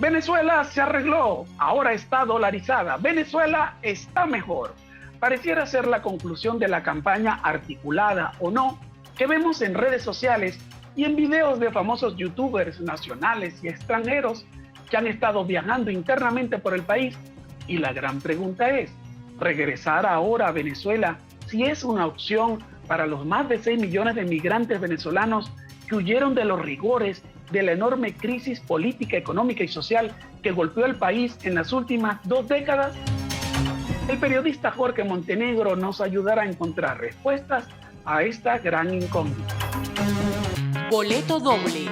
Venezuela se arregló, ahora está dolarizada. Venezuela está mejor. Pareciera ser la conclusión de la campaña, articulada o no, que vemos en redes sociales y en videos de famosos youtubers nacionales y extranjeros que han estado viajando internamente por el país. Y la gran pregunta es, ¿regresar ahora a Venezuela si es una opción para los más de 6 millones de migrantes venezolanos que huyeron de los rigores de la enorme crisis política, económica y social que golpeó el país en las últimas 2 décadas? El periodista Jorge Montenegro nos ayudará a encontrar respuestas a esta gran incógnita. Boleto doble.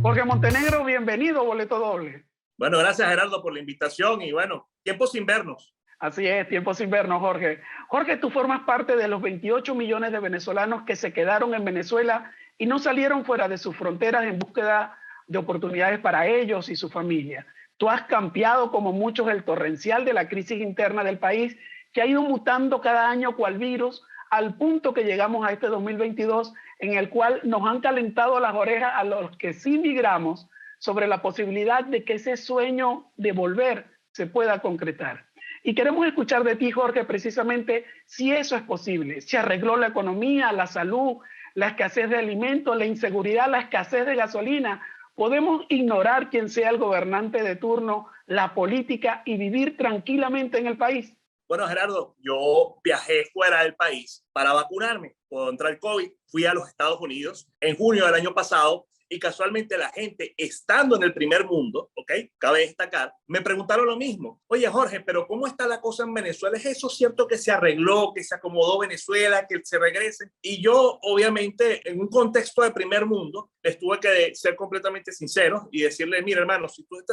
Jorge Montenegro, bienvenido, Boleto Doble. Bueno, gracias Gerardo por la invitación y bueno, tiempo sin vernos. Así es, tiempo sin vernos, Jorge. Jorge, tú formas parte de los 28 millones de venezolanos que se quedaron en Venezuela y no salieron fuera de sus fronteras en búsqueda de oportunidades para ellos y su familia. Tú has campeado, como muchos, el torrencial de la crisis interna del país, que ha ido mutando cada año cual virus, al punto que llegamos a este 2022, en el cual nos han calentado las orejas a los que sí migramos sobre la posibilidad de que ese sueño de volver se pueda concretar. Y queremos escuchar de ti, Jorge, precisamente si eso es posible. ¿Se arregló la economía, la salud, la escasez de alimentos, la inseguridad, la escasez de gasolina? ¿Podemos ignorar quién sea el gobernante de turno, la política y vivir tranquilamente en el país? Bueno, Gerardo, yo viajé fuera del país para vacunarme contra el COVID. Fui a los Estados Unidos en junio del año pasado y casualmente la gente, estando en el primer mundo, ¿ok? Cabe destacar, me preguntaron lo mismo. Oye, Jorge, pero ¿cómo está la cosa en Venezuela? ¿Es eso cierto que se arregló, que se acomodó Venezuela, que se regrese? Y yo, obviamente, en un contexto de primer mundo, les tuve que ser completamente sinceros y decirle, mira, hermano, si tú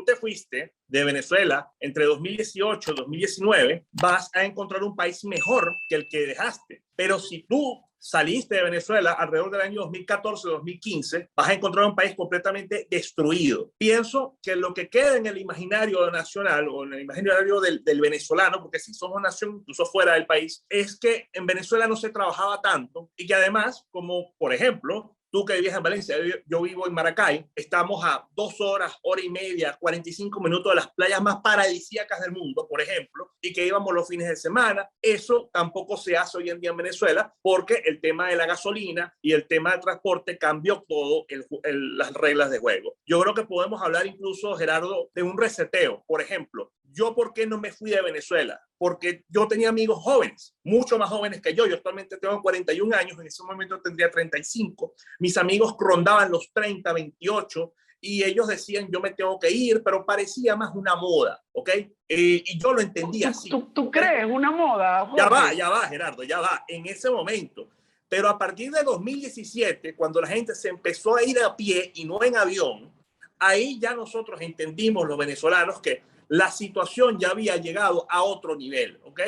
te fuiste de Venezuela entre 2018 y 2019, vas a encontrar un país mejor que el que dejaste. Pero si tú saliste de Venezuela alrededor del año 2014-2015, vas a encontrar un país completamente destruido. Pienso que lo que queda en el imaginario nacional o en el imaginario del venezolano, porque si somos nación incluso fuera del país, es que en Venezuela no se trabajaba tanto y que además, como por ejemplo, tú que vives en Valencia, yo vivo en Maracay, estamos a 2 horas, hora y media, 45 minutos de las playas más paradisíacas del mundo, por ejemplo, y que íbamos los fines de semana. Eso tampoco se hace hoy en día en Venezuela porque el tema de la gasolina y el tema del transporte cambió todo las reglas de juego. Yo creo que podemos hablar incluso, Gerardo, de un reseteo. Por ejemplo, ¿yo por qué no me fui de Venezuela? Porque yo tenía amigos jóvenes, mucho más jóvenes que yo. Yo actualmente tengo 41 años, en ese momento tendría 35. Mis amigos rondaban los 30, 28 y ellos decían, yo me tengo que ir, pero parecía más una moda, ¿ok? Y yo lo entendía así. ¿Tú crees una moda, Jorge? Ya va, Gerardo, ya va, en ese momento. Pero a partir de 2017, cuando la gente se empezó a ir a pie y no en avión, ahí ya nosotros entendimos, los venezolanos, que la situación ya había llegado a otro nivel, ¿ok?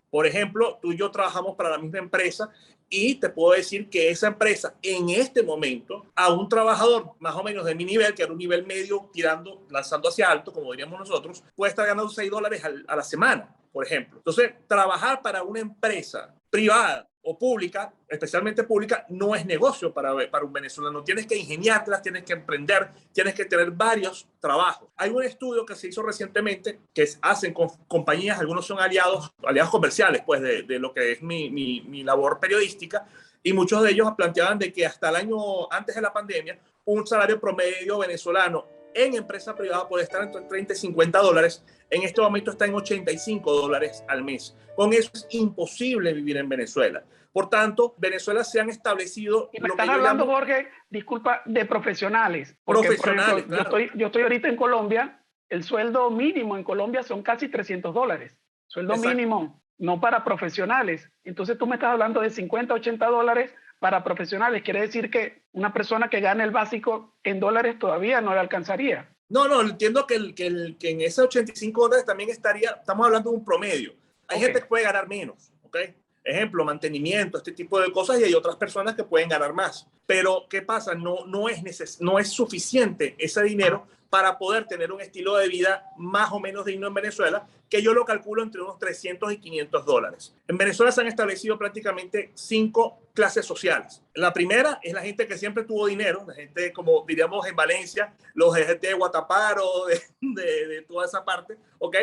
Por ejemplo, tú y yo trabajamos para la misma empresa y te puedo decir que esa empresa en este momento a un trabajador más o menos de mi nivel, que era un nivel medio tirando, lanzando hacia alto, como diríamos nosotros, puede estar ganando $6 a la semana, por ejemplo. Entonces, trabajar para una empresa privada o pública, especialmente pública, no es negocio para un venezolano. Tienes que ingeniártelas, tienes que emprender, tienes que tener varios trabajos. Hay un estudio que se hizo recientemente que hacen con compañías, algunos son aliados comerciales, pues, de lo que es mi labor periodística, y muchos de ellos planteaban de que hasta el año antes de la pandemia, un salario promedio venezolano en empresa privada puede estar entre 30 y $50. En este momento está en $85 al mes. Con eso es imposible vivir en Venezuela. Por tanto, Venezuela se han establecido... Y me estás hablando, Jorge, disculpa, de profesionales. Porque, profesionales, por ejemplo, claro. Yo estoy ahorita en Colombia, el sueldo mínimo en Colombia son casi $300. Sueldo Exacto. Mínimo, no para profesionales. Entonces tú me estás hablando de $50, $80 para profesionales. Quiere decir que una persona que gane el básico en dólares todavía no le alcanzaría. No, entiendo que en ese $85 también estamos hablando de un promedio. Hay gente que puede ganar menos, ¿ok? Ejemplo, mantenimiento, este tipo de cosas, y hay otras personas que pueden ganar más. Pero, ¿qué pasa? No es suficiente ese dinero para poder tener un estilo de vida más o menos digno en Venezuela, que yo lo calculo entre unos 300 y 500 dólares. En Venezuela se han establecido prácticamente 5 clases sociales. La primera es la gente que siempre tuvo dinero, la gente, como diríamos en Valencia, los de gente de Guataparo, de toda esa parte, ¿ok?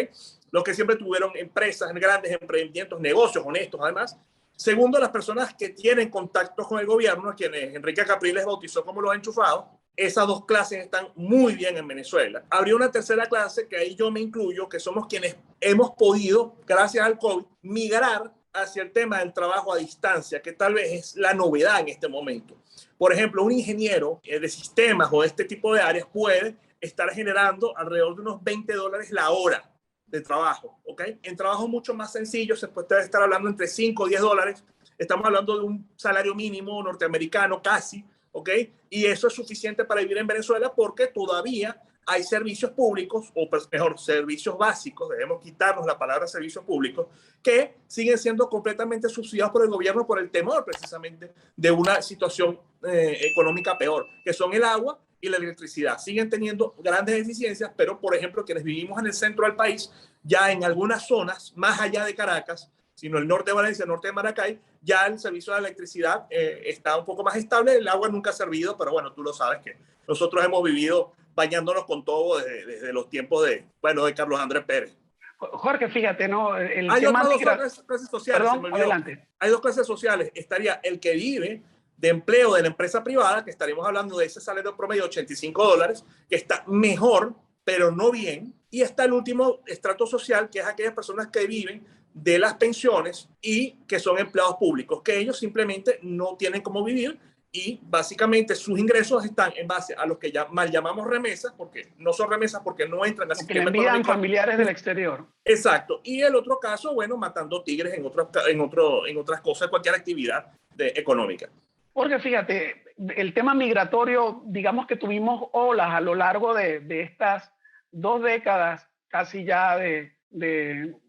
Los que siempre tuvieron empresas, grandes emprendimientos, negocios honestos además. Segundo, las personas que tienen contactos con el gobierno, a quienes Enrique Capriles bautizó como los enchufados. Esas 2 clases están muy bien en Venezuela. Habría una tercera clase, que ahí yo me incluyo, que somos quienes hemos podido, gracias al COVID, migrar hacia el tema del trabajo a distancia, que tal vez es la novedad en este momento. Por ejemplo, un ingeniero de sistemas o de este tipo de áreas puede estar generando alrededor de unos 20 dólares la hora de trabajo, ¿ok? En trabajos mucho más sencillos se puede estar hablando entre 5 o 10 dólares. Estamos hablando de un salario mínimo norteamericano casi, ¿ok? Y eso es suficiente para vivir en Venezuela porque todavía hay servicios públicos, o mejor, servicios básicos, debemos quitarnos la palabra servicios públicos, que siguen siendo completamente subsidiados por el gobierno por el temor precisamente de una situación económica peor, que son el agua y la electricidad. Siguen teniendo grandes deficiencias, pero por ejemplo, quienes vivimos en el centro del país, ya en algunas zonas, más allá de Caracas, sino el norte de Valencia, el norte de Maracay, ya el servicio de electricidad está un poco más estable. El agua nunca ha servido, pero bueno, tú lo sabes que nosotros hemos vivido bañándonos con todo desde los tiempos de Carlos Andrés Pérez. Jorge, fíjate, ¿no? Hay otras 2 clases sociales. Perdón, adelante. Hay 2 clases sociales. Estaría el que vive de empleo de la empresa privada, que estaríamos hablando de ese salario promedio de 85 dólares, que está mejor, pero no bien. Y está el último estrato social, que es aquellas personas que viven de las pensiones y que son empleados públicos, que ellos simplemente no tienen cómo vivir y básicamente sus ingresos están en base a los que ya mal llamamos remesas, porque no son remesas porque no entran al sistema económico. Envían familiares del exterior. Exterior. Exacto. Y el otro caso, bueno, matando tigres en otras cosas, cualquier actividad económica. Porque fíjate, el tema migratorio, digamos que tuvimos olas a lo largo de estas 2 décadas casi ya de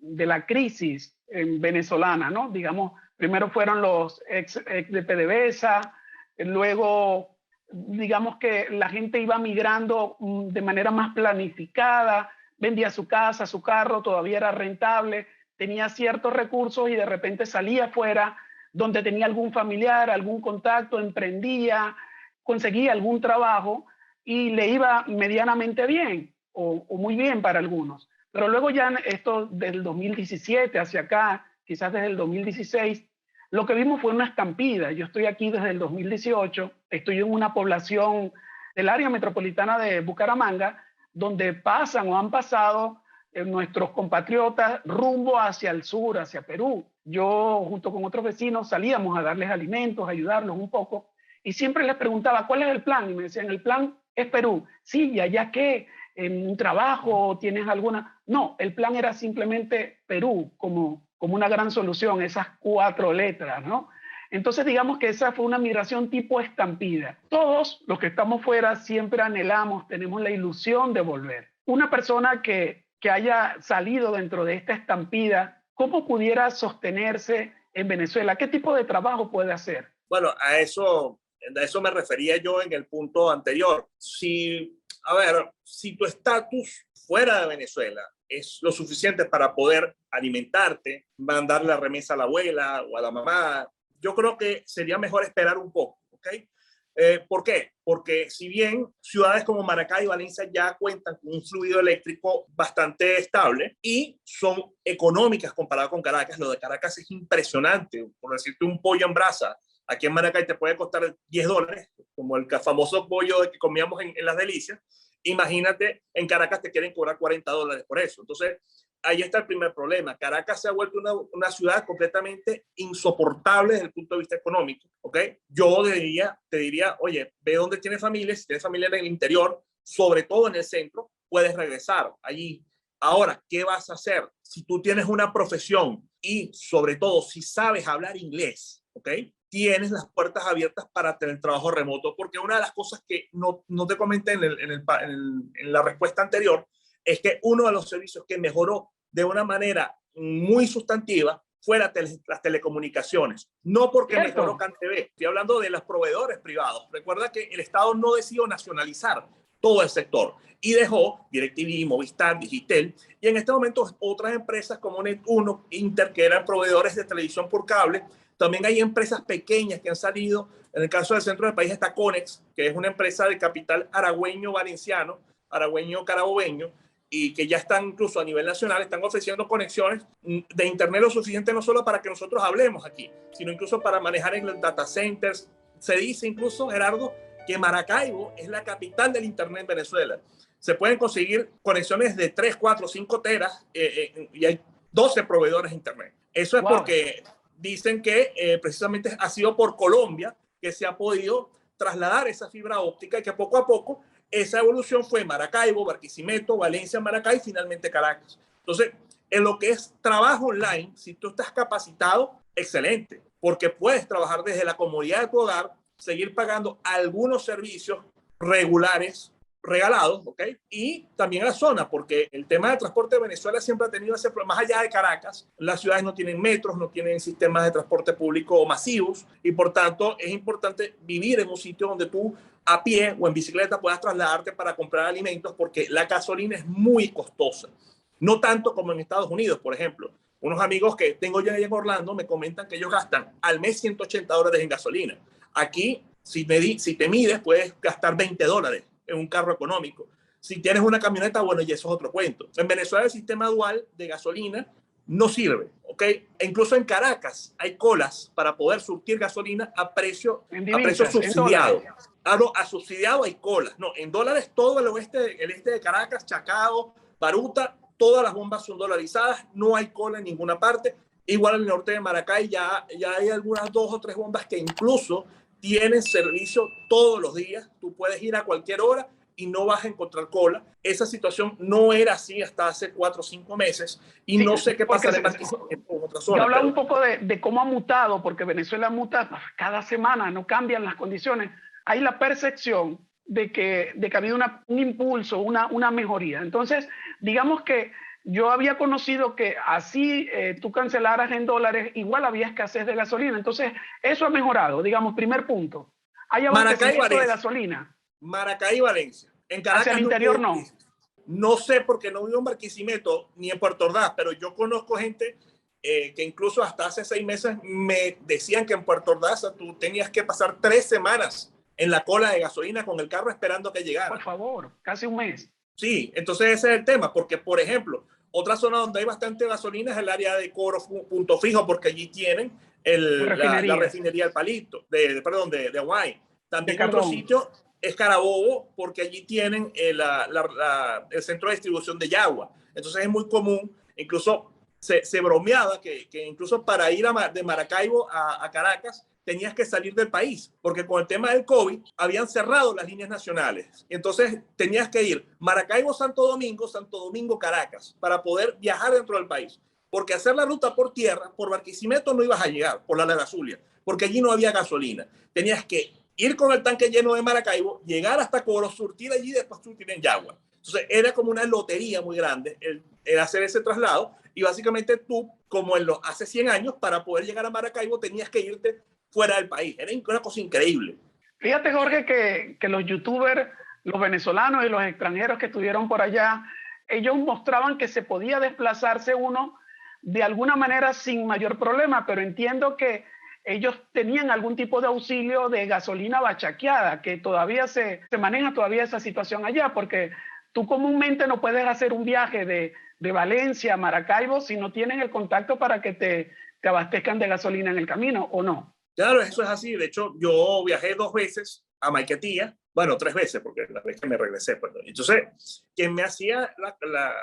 la crisis venezolana, ¿no? Digamos, primero fueron los ex de PDVSA, luego digamos que la gente iba migrando de manera más planificada, vendía su casa, su carro, todavía era rentable, tenía ciertos recursos y de repente salía fuera donde tenía algún familiar, algún contacto, emprendía, conseguía algún trabajo y le iba medianamente bien o muy bien para algunos. Pero luego ya esto del 2017 hacia acá, quizás desde el 2016, lo que vimos fue una estampida. Yo estoy aquí desde el 2018, estoy en una población del área metropolitana de Bucaramanga, donde pasan o han pasado nuestros compatriotas rumbo hacia el sur, hacia Perú. Yo, junto con otros vecinos, salíamos a darles alimentos, a ayudarlos un poco, y siempre les preguntaba, ¿cuál es el plan? Y me decían, el plan es Perú. Sí, ¿y allá qué? ¿En un trabajo? ¿Tienes alguna? No, el plan era simplemente Perú, como una gran solución, esas 4 letras, ¿no? Entonces, digamos que esa fue una migración tipo estampida. Todos los que estamos fuera siempre anhelamos, tenemos la ilusión de volver. Una persona que haya salido dentro de esta estampida, ¿cómo pudiera sostenerse en Venezuela? ¿Qué tipo de trabajo puede hacer? Bueno, a eso me refería yo en el punto anterior. Si tu estatus fuera de Venezuela es lo suficiente para poder alimentarte, mandar la remesa a la abuela o a la mamá, yo creo que sería mejor esperar un poco, ¿ok? ¿Por qué? Porque si bien ciudades como Maracay y Valencia ya cuentan con un fluido eléctrico bastante estable y son económicas comparado con Caracas, lo de Caracas es impresionante. Por decirte, un pollo en brasa aquí en Maracay te puede costar 10 dólares, como el famoso pollo que comíamos en Las Delicias. Imagínate, en Caracas te quieren cobrar 40 dólares por eso. Entonces, ahí está el primer problema. Caracas se ha vuelto una ciudad completamente insoportable desde el punto de vista económico, ¿ok? Yo te diría, oye, ve dónde tienes familia. Si tienes familia en el interior, sobre todo en el centro, puedes regresar allí. Ahora, ¿qué vas a hacer? Si tú tienes una profesión y, sobre todo, si sabes hablar inglés, ¿ok? Tienes las puertas abiertas para tener trabajo remoto, porque una de las cosas que no te comenté en la respuesta anterior es que uno de los servicios que mejoró de una manera muy sustantiva fue las telecomunicaciones. No porque mejoró CanTV, estoy hablando de los proveedores privados. Recuerda que el Estado no decidió nacionalizar todo el sector y dejó DirecTV, Movistar, Digitel y en este momento otras empresas como Net1, Inter, que eran proveedores de televisión por cable. También hay empresas pequeñas que han salido. En el caso del centro del país está Conex, que es una empresa de capital aragüeño-valenciano, aragüeño-carabobeño, y que ya están incluso a nivel nacional, están ofreciendo conexiones de internet lo suficiente no solo para que nosotros hablemos aquí, sino incluso para manejar en los data centers. Se dice incluso, Gerardo, que Maracaibo es la capital del internet en Venezuela. Se pueden conseguir conexiones de 3, 4, 5 teras y hay 12 proveedores de internet. Eso es porque dicen que precisamente ha sido por Colombia que se ha podido trasladar esa fibra óptica y que poco a poco esa evolución fue Maracaibo, Barquisimeto, Valencia, Maracay y finalmente Caracas. Entonces, en lo que es trabajo online, si tú estás capacitado, excelente, porque puedes trabajar desde la comodidad de tu hogar, seguir pagando algunos servicios regulares, regalados, ¿ok? Y también a la zona, porque el tema del transporte de Venezuela siempre ha tenido ese problema. Más allá de Caracas, las ciudades no tienen metros, no tienen sistemas de transporte público masivos y por tanto es importante vivir en un sitio donde tú a pie o en bicicleta puedas trasladarte para comprar alimentos porque la gasolina es muy costosa. No tanto como en Estados Unidos, por ejemplo. Unos amigos que tengo ya en Orlando me comentan que ellos gastan al mes $180 en gasolina. Aquí, si te mides, puedes gastar $20 en un carro económico. Si tienes una camioneta, bueno, y eso es otro cuento. En Venezuela el sistema dual de gasolina no sirve, ¿ok? E incluso en Caracas hay colas para poder surtir gasolina a precio subsidiado. A subsidiado hay colas. No, en dólares todo el este de Caracas, Chacao, Baruta, todas las bombas son dolarizadas, no hay cola en ninguna parte. Igual en el norte de Maracay ya hay algunas 2 o 3 bombas que incluso tienen servicio todos los días. Tú puedes ir a cualquier hora y no vas a encontrar cola. Esa situación no era así hasta hace 4 o 5 meses y sí, no sé qué pasa en otras zonas. Yo hablaba un poco de cómo ha mutado, porque Venezuela muta cada semana, no cambian las condiciones. Hay la percepción de que ha habido un impulso, una mejoría. Entonces, digamos que yo había conocido que así tú cancelaras en dólares, igual había escasez de gasolina. Entonces, eso ha mejorado, digamos, primer punto. Hay abastecimiento de gasolina. Maracay y Valencia. En Caracas hacia el interior no. No sé porque no vivo en Barquisimeto ni en Puerto Ordaz, pero yo conozco gente que incluso hasta hace 6 meses me decían que en Puerto Ordaz tú tenías que pasar 3 semanas en la cola de gasolina con el carro esperando que llegara. Por favor, casi un mes. Sí, entonces ese es el tema, porque por ejemplo, otra zona donde hay bastante gasolina es el área de Coro Punto Fijo, porque allí tienen la refinería del Palito, de Aguay. También otro sitio es Carabobo, porque allí tienen el centro de distribución de Yagua. Entonces es muy común, incluso se bromeaba que incluso para ir de Maracaibo a Caracas tenías que salir del país, porque con el tema del COVID habían cerrado las líneas nacionales. Y entonces tenías que ir Maracaibo, Santo Domingo, Caracas, para poder viajar dentro del país. Porque hacer la ruta por tierra, por Barquisimeto, no ibas a llegar, por la Lara Zulia, porque allí no había gasolina. Tenías que ir con el tanque lleno de Maracaibo, llegar hasta Coro, surtir allí y después surtir en Yagua. Entonces era como una lotería muy grande el hacer ese traslado. Y básicamente tú, como hace 100 años, para poder llegar a Maracaibo tenías que irte fuera del país. Era una cosa increíble. Fíjate, Jorge, que los youtubers, los venezolanos y los extranjeros que estuvieron por allá, ellos mostraban que se podía desplazarse uno de alguna manera sin mayor problema, pero entiendo que ellos tenían algún tipo de auxilio de gasolina bachaqueada, que todavía se maneja todavía esa situación allá, porque tú comúnmente no puedes hacer un viaje de Valencia a Maracaibo si no tienen el contacto para que te abastezcan de gasolina en el camino, ¿o no? Claro, eso es así. De hecho, yo viajé 2 veces a Maiquetía, bueno, 3 veces, porque la vez que me regresé, perdón. Entonces, quien me hacía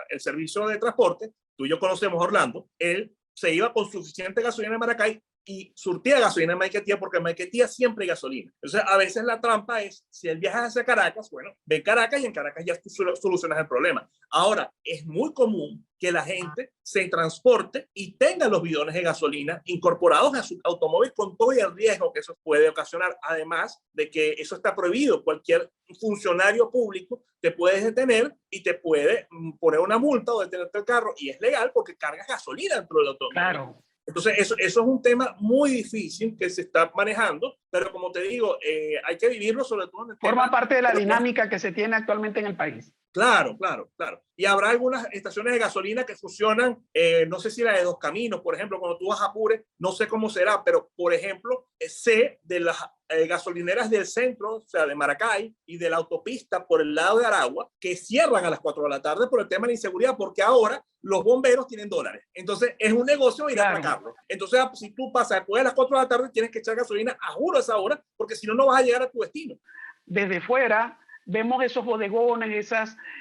el servicio de transporte, tú y yo conocemos a Orlando, él se iba con suficiente gasolina en Maracay y surtía gasolina en Maiquetía, porque en Maiquetía siempre hay gasolina. Entonces, a veces la trampa es, si él viaja hacia Caracas, bueno, ve Caracas y en Caracas ya tú solucionas el problema. Ahora, es muy común que la gente se transporte y tenga los bidones de gasolina incorporados a su automóvil con todo el riesgo que eso puede ocasionar. Además de que eso está prohibido. Cualquier funcionario público te puede detener y te puede poner una multa o detenerte el carro, y es legal porque cargas gasolina dentro del automóvil. Claro. Entonces, eso es un tema muy difícil que se está manejando, pero como te digo, hay que vivirlo sobre todo en el Forma tema. parte de la dinámica que se tiene actualmente en el país. Claro, claro, claro. Y habrá algunas estaciones de gasolina que funcionan, no sé si la de Dos Caminos, por ejemplo, cuando tú vas a Apure, no sé cómo será, pero por ejemplo, sé de las gasolineras del centro, o sea, de Maracay y de la autopista por el lado de Aragua, que cierran a las 4 de la tarde por el tema de la inseguridad, porque ahora los bomberos tienen dólares. Entonces, es un negocio ir a atracarlo. Entonces, si tú pasas después de las 4 de la tarde, tienes que echar gasolina a juro a esa hora, porque si no, no vas a llegar a tu destino. Desde fuera vemos esos bodegones,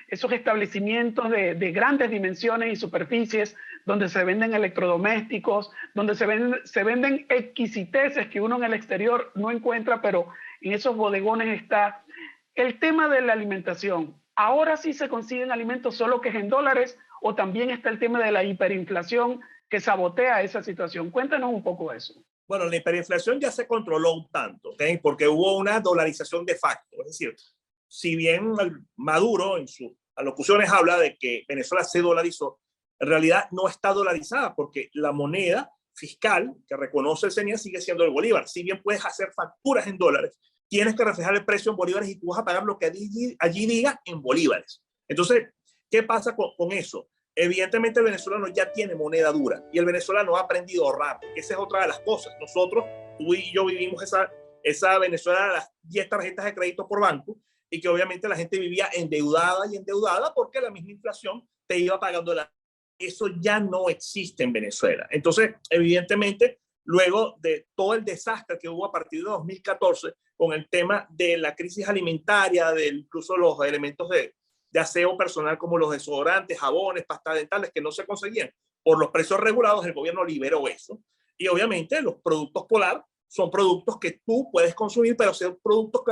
esos establecimientos de grandes dimensiones y superficies donde se venden electrodomésticos, donde se venden exquisiteces que uno en el exterior no encuentra, pero en esos bodegones está el tema de la alimentación. Ahora sí se consiguen alimentos solo que es en dólares, o también está el tema de la hiperinflación que sabotea esa situación. Cuéntanos un poco eso. Bueno, la hiperinflación ya se controló un tanto, ¿okay? Porque hubo una dolarización de facto. Es decir, si bien Maduro en sus alocuciones habla de que Venezuela se dolarizó, en realidad no está dolarizada porque la moneda fiscal que reconoce el CENIA sigue siendo el bolívar. Si bien puedes hacer facturas en dólares, tienes que reflejar el precio en bolívares y tú vas a pagar lo que allí diga en bolívares. Entonces, ¿qué pasa con eso? Evidentemente el venezolano ya tiene moneda dura y el venezolano ha aprendido a ahorrar. Esa es otra de las cosas. Nosotros, tú y yo vivimos esa Venezuela, las 10 tarjetas de crédito por banco, y que obviamente la gente vivía endeudada y endeudada porque la misma inflación te iba pagando Eso ya no existe en Venezuela. Entonces, evidentemente, luego de todo el desastre que hubo a partir de 2014 con el tema de la crisis alimentaria, de incluso los elementos de aseo personal como los desodorantes, jabones, pastas dentales que no se conseguían por los precios regulados, el gobierno liberó eso. Y obviamente los productos Polar son productos que tú puedes consumir, pero son productos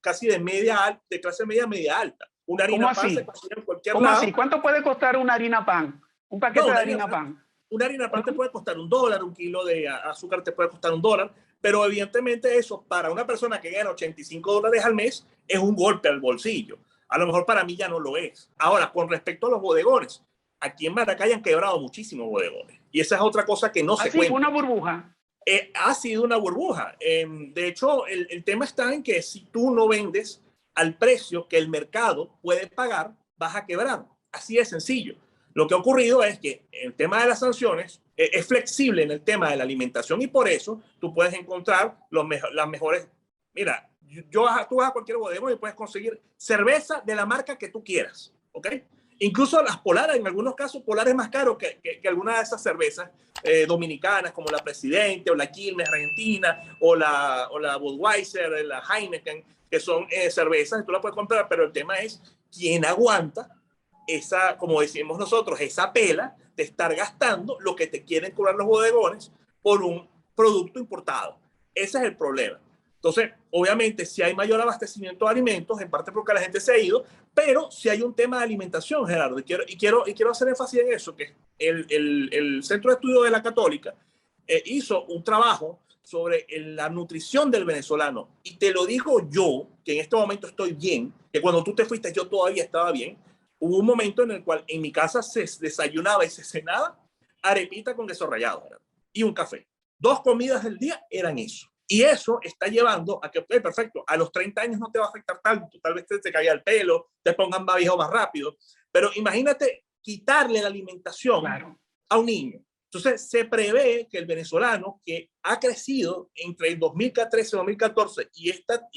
casi de media alta, de clase media alta. Una harina pan se consigue en cualquier lado. ¿Cómo así? ¿Cuánto puede costar una harina pan? Un paquete de harina pan. Una harina pan te puede costar $1, un kilo de azúcar te puede costar $1, pero evidentemente eso para una persona que gana $85 al mes es un golpe al bolsillo. A lo mejor para mí ya no lo es. Ahora, con respecto a los bodegones, aquí en Maracay han quebrado muchísimos bodegones. Y esa es otra cosa que no se cuenta. Una burbuja. Ha sido una burbuja. De hecho, el tema está en que si tú no vendes al precio que el mercado puede pagar, vas a quebrar. Así de sencillo. Lo que ha ocurrido es que el tema de las sanciones es flexible en el tema de la alimentación y por eso tú puedes encontrar las mejores. Mira, tú vas a cualquier bodegón y puedes conseguir cerveza de la marca que tú quieras, ¿ok? Incluso las Polar, en algunos casos, Polar es más caro que alguna de esas cervezas dominicanas, como la Presidente, o la Quilmes Argentina, o la Budweiser, la Heineken, que son cervezas, y tú la puedes comprar, pero el tema es quién aguanta esa, como decimos nosotros, esa pela de estar gastando lo que te quieren cobrar los bodegones por un producto importado. Ese es el problema. Entonces, obviamente, si hay mayor abastecimiento de alimentos, en parte porque la gente se ha ido, pero si hay un tema de alimentación, Gerardo, y quiero hacer énfasis en eso, que el Centro de Estudios de la Católica hizo un trabajo sobre la nutrición del venezolano. Y te lo digo yo, que en este momento estoy bien, que cuando tú te fuiste yo todavía estaba bien. Hubo un momento en el cual en mi casa se desayunaba y se cenaba arepita con queso rallado, Gerardo, y un café. 2 comidas del día eran eso. Y eso está llevando a que, perfecto, a los 30 años no te va a afectar tanto, tal vez te caiga el pelo, te pongan más viejo más rápido, pero imagínate quitarle la alimentación a un niño. Entonces se prevé que el venezolano que ha crecido entre el 2013 y 2014 y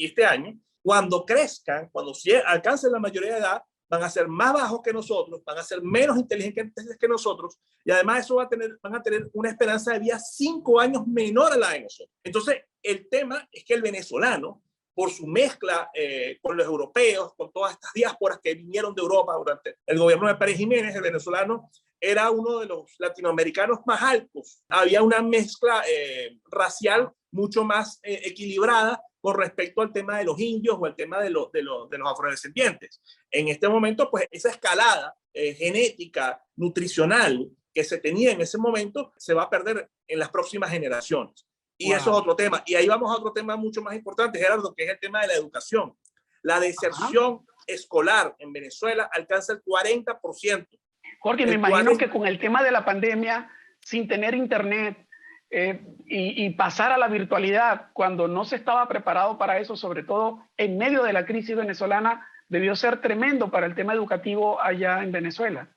este año, cuando crezcan, cuando alcancen la mayoría de edad, van a ser más bajos que nosotros, van a ser menos inteligentes que nosotros, y además eso van a tener una esperanza de vida 5 años menor a la de nosotros. Entonces, el tema es que el venezolano, por su mezcla con los europeos, con todas estas diásporas que vinieron de Europa durante el gobierno de Pérez Jiménez, el venezolano era uno de los latinoamericanos más altos. Había una mezcla racial mucho más equilibrada con respecto al tema de los indios o al tema de los afrodescendientes. En este momento, pues esa escalada genética, nutricional que se tenía en ese momento, se va a perder en las próximas generaciones. Y eso es otro tema. Y ahí vamos a otro tema mucho más importante, Gerardo, que es el tema de la educación. La deserción escolar en Venezuela alcanza el 40%. Jorge, me imagino que con el tema de la pandemia, sin tener internet, y pasar a la virtualidad cuando no se estaba preparado para eso, sobre todo en medio de la crisis venezolana, debió ser tremendo para el tema educativo allá en Venezuela.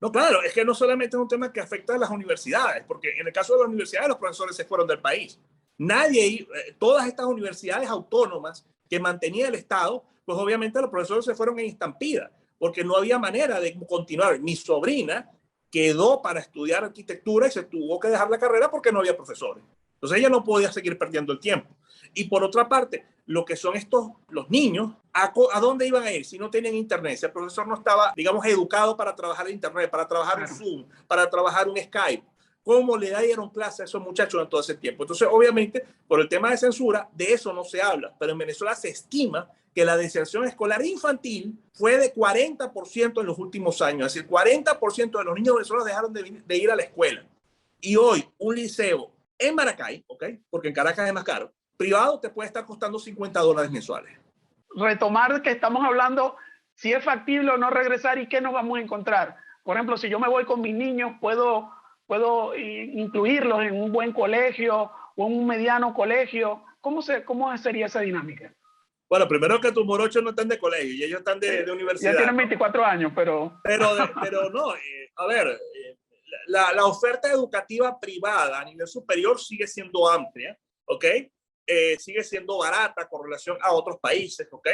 No, claro, es que no solamente es un tema que afecta a las universidades, porque en el caso de las universidades los profesores se fueron del país. Nadie, todas estas universidades autónomas que mantenía el Estado, pues obviamente los profesores se fueron en estampida, porque no había manera de continuar. Mi sobrina quedó para estudiar arquitectura y se tuvo que dejar la carrera porque no había profesores. Entonces ella no podía seguir perdiendo el tiempo. Y por otra parte, lo que son los niños, ¿a dónde iban a ir si no tenían internet? Si el profesor no estaba, digamos, educado para trabajar en internet, para trabajar en Zoom, para trabajar en Skype. ¿Cómo le dieron clase a esos muchachos en todo ese tiempo? Entonces, obviamente, por el tema de censura, de eso no se habla. Pero en Venezuela se estima que la deserción escolar infantil fue de 40% en los últimos años. Es decir, 40% de los niños venezolanos dejaron de ir a la escuela. Y hoy, un liceo en Maracay, ¿ok? Porque en Caracas es más caro, privado te puede estar costando $50 mensuales. Retomar que estamos hablando si es factible o no regresar y qué nos vamos a encontrar. Por ejemplo, si yo me voy con mis niños, puedo incluirlos en un buen colegio o en un mediano colegio. ¿Cómo sería esa dinámica? Bueno, primero que tus morochos no están de colegio y ellos están de universidad. Ya tienen 24 años, pero... Pero no, a ver, la oferta educativa privada a nivel superior sigue siendo amplia, ¿ok? Sigue siendo barata con relación a otros países, ¿ok?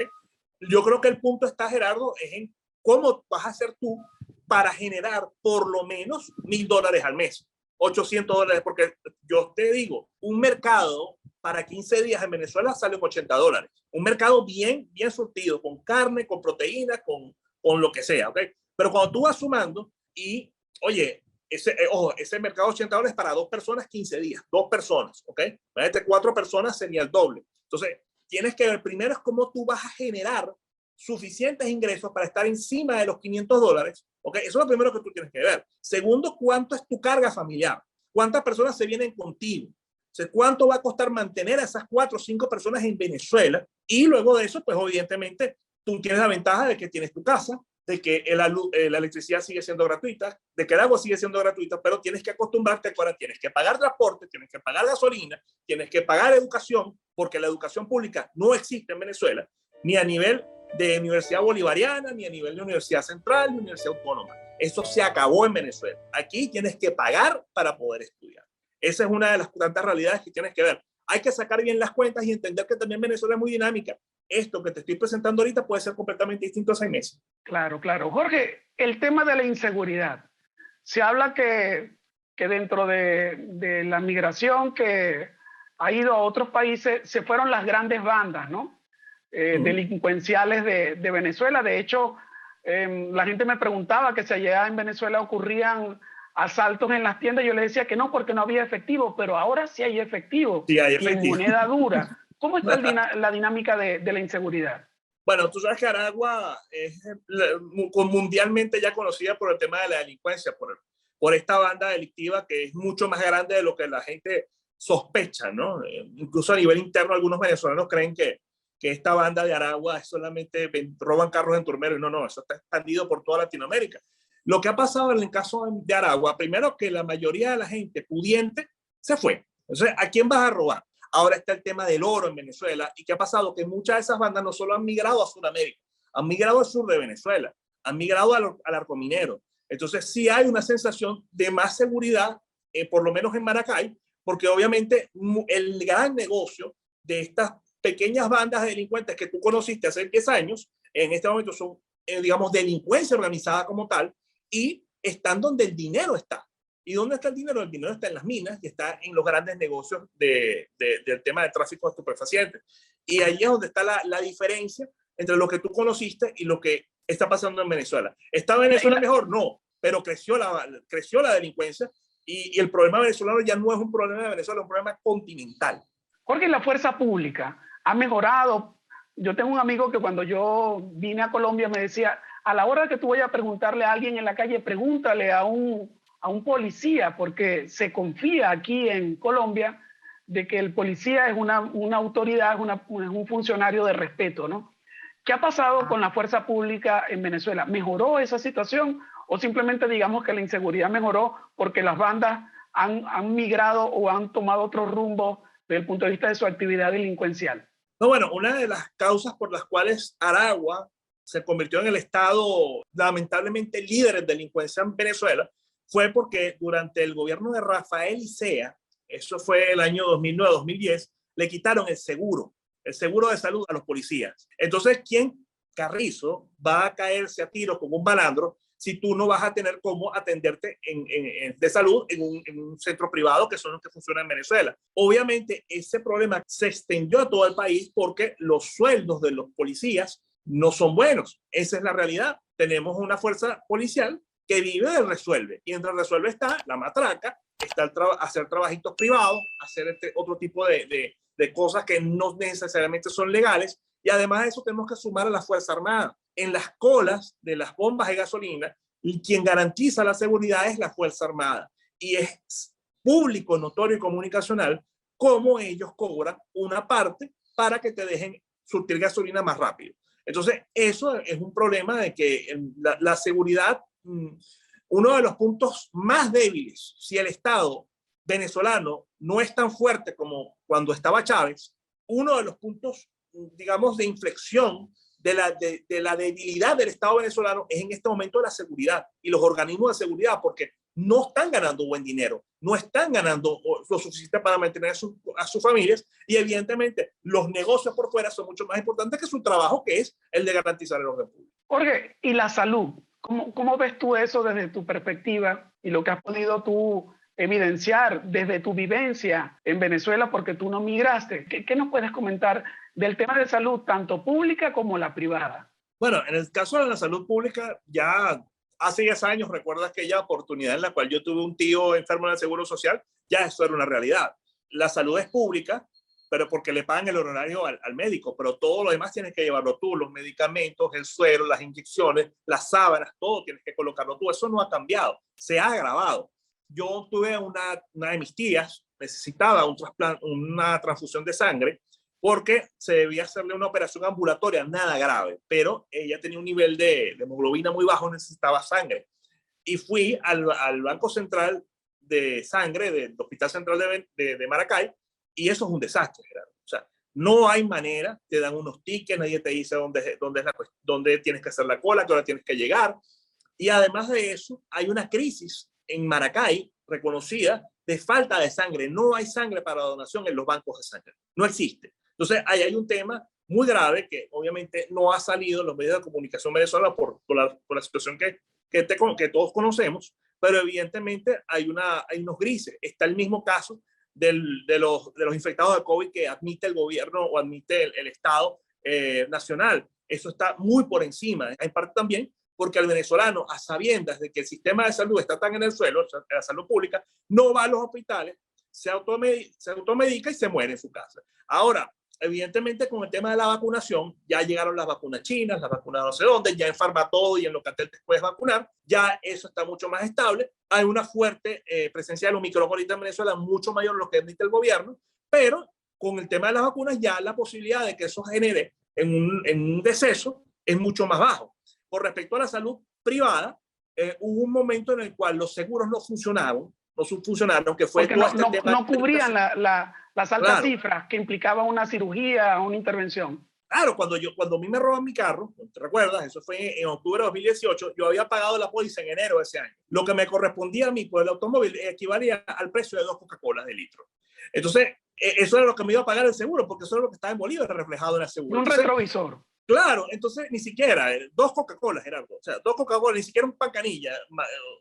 Yo creo que el punto está, Gerardo, es en cómo vas a hacer tú para generar por lo menos $1,000 al mes, $800, porque yo te digo, un mercado para 15 días en Venezuela sale en $80. Un mercado bien surtido, con carne, con proteína, con lo que sea, ¿ok? Pero cuando tú vas sumando y, oye, ese mercado de $80 para 2 personas, 15 días, 2 personas, ¿ok? Imagínate, 4 personas sería el doble. Entonces, tienes que ver primero es cómo tú vas a generar suficientes ingresos para estar encima de los $500, ¿ok? Eso es lo primero que tú tienes que ver. Segundo, ¿cuánto es tu carga familiar? ¿Cuántas personas se vienen contigo? O sea, ¿cuánto va a costar mantener a esas 4 o 5 personas en Venezuela? Y luego de eso, pues evidentemente, tú tienes la ventaja de que tienes tu casa, de que la electricidad sigue siendo gratuita, de que el agua sigue siendo gratuita, pero tienes que acostumbrarte a que ahora tienes que pagar transporte, tienes que pagar gasolina, tienes que pagar educación, porque la educación pública no existe en Venezuela, ni a nivel de Universidad Bolivariana, ni a nivel de Universidad Central, ni Universidad Autónoma. Eso se acabó en Venezuela. Aquí tienes que pagar para poder estudiar. Esa es una de las tantas realidades que tienes que ver. Hay que sacar bien las cuentas y entender que también Venezuela es muy dinámica. Esto que te estoy presentando ahorita puede ser completamente distinto a 6 meses. Claro, claro. Jorge, el tema de la inseguridad. Se habla que dentro de la migración que ha ido a otros países, se fueron las grandes bandas, ¿no? Delincuenciales de Venezuela. De hecho, la gente me preguntaba que si allá en Venezuela ocurrían asaltos en las tiendas. Yo les decía que no, porque no había efectivo, pero ahora sí hay efectivo, sí hay efectivo. Y en moneda dura. ¿Cómo está la dinámica de la inseguridad? Bueno, tú sabes que Aragua es mundialmente ya conocida por el tema de la delincuencia, por esta banda delictiva que es mucho más grande de lo que la gente sospecha, ¿no? Incluso a nivel interno algunos venezolanos creen que esta banda de Aragua es solamente roban carros en Turmero, y no, eso está expandido por toda Latinoamérica. Lo que ha pasado en el caso de Aragua, primero que la mayoría de la gente pudiente se fue. Entonces, ¿a quién vas a robar? Ahora está el tema del oro en Venezuela. ¿Y qué ha pasado? Que muchas de esas bandas no solo han migrado a Sudamérica, han migrado al sur de Venezuela, han migrado al arco minero. Entonces, sí hay una sensación de más seguridad, por lo menos en Maracay, porque obviamente el gran negocio de estas pequeñas bandas de delincuentes que tú conociste hace 10 años, en este momento son, digamos, delincuencia organizada como tal, y están donde el dinero está. ¿Y dónde está el dinero? El dinero está en las minas y está en los grandes negocios del tema de tráfico de estupefacientes. Y ahí es donde está la diferencia entre lo que tú conociste y lo que está pasando en Venezuela. ¿Está Venezuela mejor? No, pero creció la delincuencia y el problema venezolano ya no es un problema de Venezuela, es un problema continental. Jorge, la fuerza pública ha mejorado. Yo tengo un amigo que cuando yo vine a Colombia me decía, a la hora que tú vayas a preguntarle a alguien en la calle, pregúntale a un policía, porque se confía aquí en Colombia de que el policía es una autoridad, es un funcionario de respeto, ¿no? ¿Qué ha pasado con la fuerza pública en Venezuela? ¿Mejoró esa situación o simplemente digamos que la inseguridad mejoró porque las bandas han migrado o han tomado otro rumbo desde el punto de vista de su actividad delincuencial? No, bueno, una de las causas por las cuales Aragua se convirtió en el estado lamentablemente líder en delincuencia en Venezuela fue porque durante el gobierno de Rafael Icea, eso fue el año 2009-2010, le quitaron el seguro de salud a los policías. Entonces, ¿quién carrizo va a caerse a tiros como un balandro si tú no vas a tener cómo atenderte de salud en un centro privado, que son los que funcionan en Venezuela? Obviamente, ese problema se extendió a todo el país porque los sueldos de los policías no son buenos. Esa es la realidad. Tenemos una fuerza policial que vive del resuelve, y entre el resuelve está la matraca, está hacer trabajitos privados, hacer otro tipo de cosas que no necesariamente son legales. Y además de eso tenemos que sumar a la Fuerza Armada. En las colas de las bombas de gasolina, y quien garantiza la seguridad es la Fuerza Armada. Y es público, notorio y comunicacional cómo ellos cobran una parte para que te dejen surtir gasolina más rápido. Entonces, eso es un problema de que la seguridad, uno de los puntos más débiles, si el Estado venezolano no es tan fuerte como cuando estaba Chávez, uno de los puntos, digamos, de inflexión de la debilidad del Estado venezolano es en este momento la seguridad y los organismos de seguridad, porque no están ganando buen dinero, no están ganando lo suficiente para mantener a sus familias, y evidentemente los negocios por fuera son mucho más importantes que su trabajo, que es el de garantizar el orden público. Jorge, ¿y la salud? ¿Cómo ves tú eso desde tu perspectiva y lo que has podido tú evidenciar desde tu vivencia en Venezuela, porque tú no migraste? ¿Qué nos puedes comentar del tema de salud, tanto pública como la privada? Bueno, en el caso de la salud pública, ya hace 10 años, recuerdo aquella oportunidad en la cual yo tuve un tío enfermo en el Seguro Social, ya eso era una realidad. La salud es pública, pero porque le pagan el honorario al médico, pero todo lo demás tienes que llevarlo tú, los medicamentos, el suero, las inyecciones, las sábanas, todo tienes que colocarlo tú. Eso no ha cambiado, se ha agravado. Yo tuve una de mis tías, necesitaba una transfusión de sangre, porque se debía hacerle una operación ambulatoria, nada grave, pero ella tenía un nivel de hemoglobina muy bajo, necesitaba sangre. Y fui al Banco Central de Sangre del Hospital Central de Maracay, y eso es un desastre, Gerardo. O sea, no hay manera, te dan unos tickets, nadie te dice dónde tienes que hacer la cola, qué hora tienes que llegar. Y además de eso, hay una crisis en Maracay reconocida de falta de sangre. No hay sangre para donación en los bancos de sangre. No existe. Entonces, ahí hay un tema muy grave que obviamente no ha salido en los medios de comunicación venezolanos por la situación que todos conocemos, pero evidentemente hay unos grises. Está el mismo caso de los infectados de COVID que admite el gobierno o admite el Estado nacional. Eso está muy por encima, en parte también porque el venezolano, a sabiendas de que el sistema de salud está tan en el suelo, la salud pública, no va a los hospitales, se automedica y se muere en su casa. Ahora, evidentemente con el tema de la vacunación, ya llegaron las vacunas chinas, las vacunas no sé dónde, ya en Farmatodo y en Locatel te puedes vacunar, ya eso está mucho más estable. Hay una fuerte presencia de los Omicron ahorita en Venezuela, mucho mayor de lo que admite el gobierno, pero con el tema de las vacunas ya la posibilidad de que eso genere en un deceso es mucho más bajo. Con respecto a la salud privada, hubo un momento en el cual los seguros no funcionaron, que fue porque no cubrían las altas cifras que implicaban una cirugía o una intervención. Claro, cuando a mí me roban mi carro, ¿te recuerdas? Eso fue en octubre de 2018, yo había pagado la póliza en enero de ese año. Lo que me correspondía a mí por el automóvil equivalía al precio de 2 Coca-Colas de litro. Entonces, eso era lo que me iba a pagar el seguro, porque eso era lo que estaba en Bolívar reflejado en el seguro. Un retrovisor. Claro, entonces ni siquiera 2 Coca-Colas, Gerardo. O sea, 2 Coca-Colas, ni siquiera un pan canilla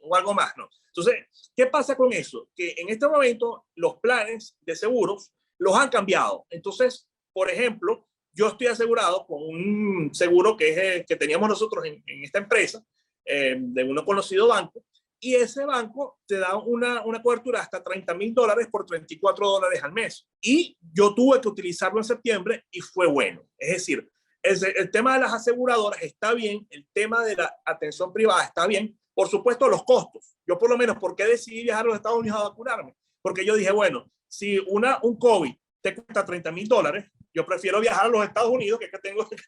o algo más, ¿no? Entonces, ¿qué pasa con eso? Que en este momento los planes de seguros los han cambiado. Entonces, por ejemplo, yo estoy asegurado con un seguro que teníamos nosotros en esta empresa, de un conocido banco, y ese banco te da una cobertura hasta $30,000 por $34 al mes. Y yo tuve que utilizarlo en septiembre y fue bueno. Es decir, el tema de las aseguradoras está bien, el tema de la atención privada está bien, por supuesto los costos. Yo por lo menos, ¿por qué decidí viajar a los Estados Unidos a vacunarme? Porque yo dije, bueno, si un COVID te cuesta $30,000, Yo prefiero viajar a los Estados Unidos, que es que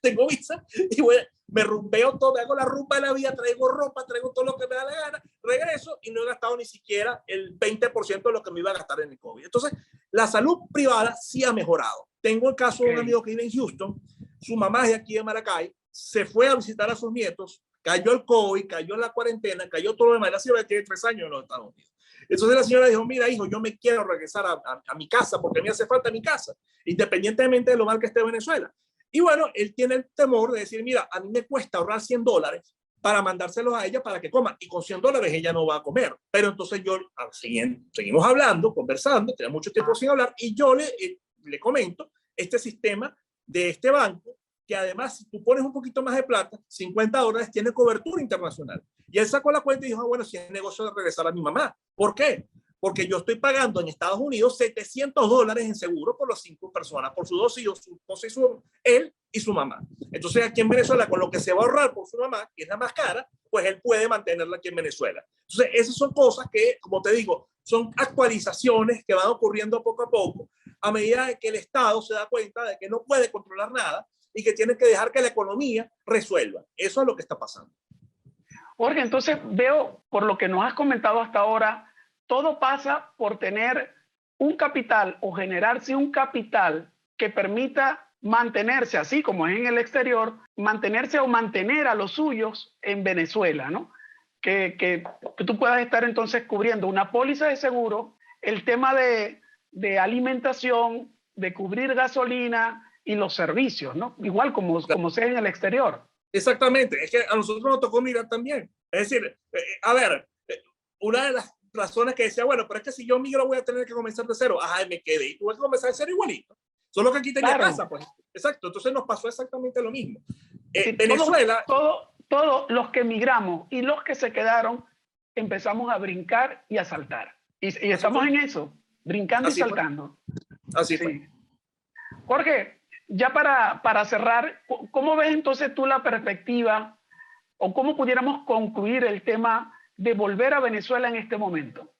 tengo visa, y me rumpeo todo, me hago la rumba de la vida, traigo ropa, traigo todo lo que me da la gana, regreso y no he gastado ni siquiera el 20% de lo que me iba a gastar en el COVID. Entonces, la salud privada sí ha mejorado. Tengo el caso de un amigo que vive en Houston, su mamá es de aquí de Maracay, se fue a visitar a sus nietos, cayó el COVID, cayó la cuarentena, cayó todo lo demás. La señora tiene 3 años en los Estados Unidos. Entonces la señora dijo, mira hijo, yo me quiero regresar a mi casa porque me hace falta mi casa, independientemente de lo mal que esté Venezuela. Y bueno, él tiene el temor de decir, mira, a mí me cuesta ahorrar $100 para mandárselos a ella para que coma, y con $100 ella no va a comer. Pero entonces seguimos hablando, conversando, tenemos mucho tiempo sin hablar, y yo le comento este sistema de este banco, que además, si tú pones un poquito más de plata, $50, tiene cobertura internacional. Y él sacó la cuenta y dijo, bueno, si es negocio de regresar a mi mamá. ¿Por qué? Porque yo estoy pagando en Estados Unidos $700 en seguro por las 5 personas, por sus 2 hijos, su esposa él y su mamá. Entonces, aquí en Venezuela, con lo que se va a ahorrar por su mamá, que es la más cara, pues él puede mantenerla aquí en Venezuela. Entonces, esas son cosas que, como te digo, son actualizaciones que van ocurriendo poco a poco, a medida que el Estado se da cuenta de que no puede controlar nada y que tiene que dejar que la economía resuelva. Eso es lo que está pasando. Jorge, entonces veo, por lo que nos has comentado hasta ahora, todo pasa por tener un capital o generarse un capital que permita mantenerse, así como es en el exterior, mantenerse o mantener a los suyos en Venezuela, ¿no? Que tú puedas estar entonces cubriendo una póliza de seguro, el tema de alimentación, de cubrir gasolina y los servicios, ¿no? Igual como sea en el exterior. Exactamente, es que a nosotros nos tocó mirar también. Es decir, a ver, una de las razones que decía, bueno, pero es que si yo migro voy a tener que comenzar de cero. Ajá, me quedé y tuve que comenzar de cero igualito. Solo que aquí tenía casa, pues. Exacto, entonces nos pasó exactamente lo mismo. Sí, Venezuela... Todos los que migramos y los que se quedaron empezamos a brincar y a saltar. Y estamos en eso, brincando y saltando. Así fue. Jorge, ya para cerrar, ¿cómo ves entonces tú la perspectiva o cómo pudiéramos concluir el tema de volver a Venezuela en este momento?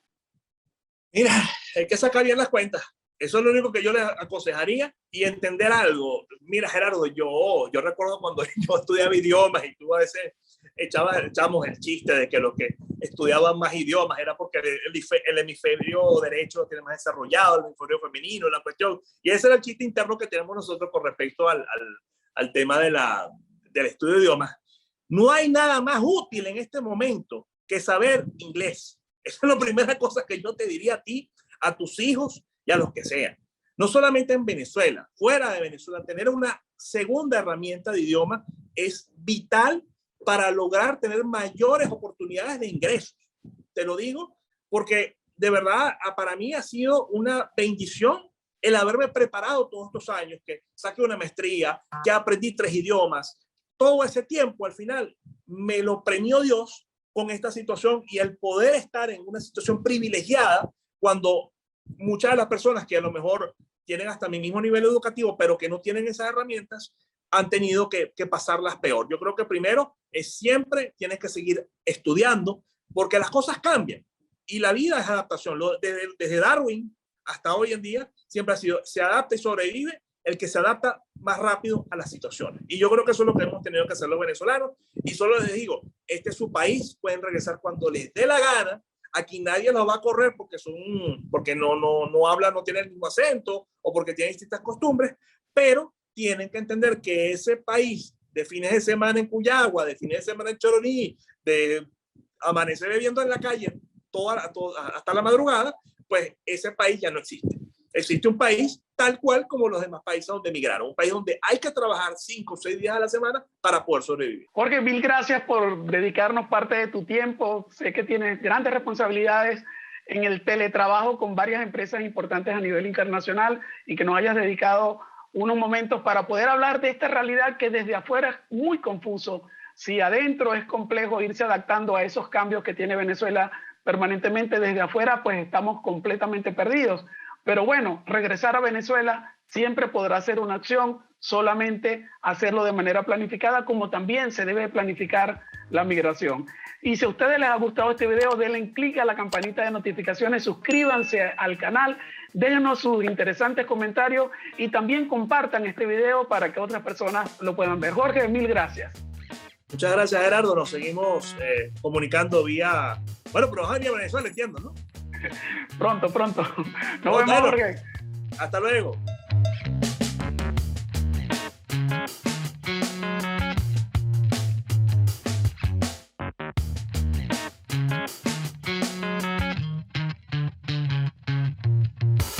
Mira, hay que sacar bien las cuentas. Eso es lo único que yo les aconsejaría y entender algo. Mira, Gerardo, yo recuerdo cuando yo estudiaba idiomas y tú a veces echamos el chiste de que los que estudiaban más idiomas era porque el hemisferio derecho lo tiene más desarrollado, el hemisferio femenino, la cuestión. Y ese era el chiste interno que tenemos nosotros con respecto al tema del estudio de idiomas. No hay nada más útil en este momento que saber inglés. Esa es la primera cosa que yo te diría a ti, a tus hijos y a los que sean. No solamente en Venezuela, fuera de Venezuela, tener una segunda herramienta de idioma es vital para lograr tener mayores oportunidades de ingresos. Te lo digo porque de verdad para mí ha sido una bendición el haberme preparado todos estos años, que saqué una maestría, que aprendí 3 idiomas. Todo ese tiempo al final me lo premió Dios con esta situación y el poder estar en una situación privilegiada cuando muchas de las personas que a lo mejor tienen hasta mi mismo nivel educativo, pero que no tienen esas herramientas, han tenido que pasarlas peor. Yo creo que primero siempre tienes que seguir estudiando porque las cosas cambian y la vida es adaptación. Desde Darwin hasta hoy en día siempre ha sido, se adapta y sobrevive el que se adapta más rápido a las situaciones. Y yo creo que eso es lo que hemos tenido que hacer los venezolanos. Y solo les digo, este es su país, pueden regresar cuando les dé la gana. Aquí nadie los va a correr porque no hablan, no tienen el mismo acento o porque tienen distintas costumbres, pero tienen que entender que ese país de fines de semana en Cuyagua, de fines de semana en Choroní, de amanecer bebiendo en la calle hasta la madrugada, pues ese país ya no existe. Existe un país tal cual como los demás países donde emigraron, un país donde hay que trabajar 5 o 6 días a la semana para poder sobrevivir. Jorge, mil gracias por dedicarnos parte de tu tiempo. Sé que tienes grandes responsabilidades en el teletrabajo con varias empresas importantes a nivel internacional y que nos hayas dedicado unos momentos para poder hablar de esta realidad que desde afuera es muy confuso. Si adentro es complejo irse adaptando a esos cambios que tiene Venezuela permanentemente, desde afuera pues estamos completamente perdidos. Pero bueno, regresar a Venezuela siempre podrá ser una opción, solamente hacerlo de manera planificada, como también se debe planificar la migración. Y si a ustedes les ha gustado este video, denle clic a la campanita de notificaciones, suscríbanse al canal, Déjenos sus interesantes comentarios y también compartan este video para que otras personas lo puedan ver. Jorge, mil gracias. Muchas gracias, Gerardo. Nos seguimos comunicando vía... Bueno, pero vas a venir a Venezuela, entiendo, ¿no? Pronto. Nos vemos, Jorge. Hasta luego.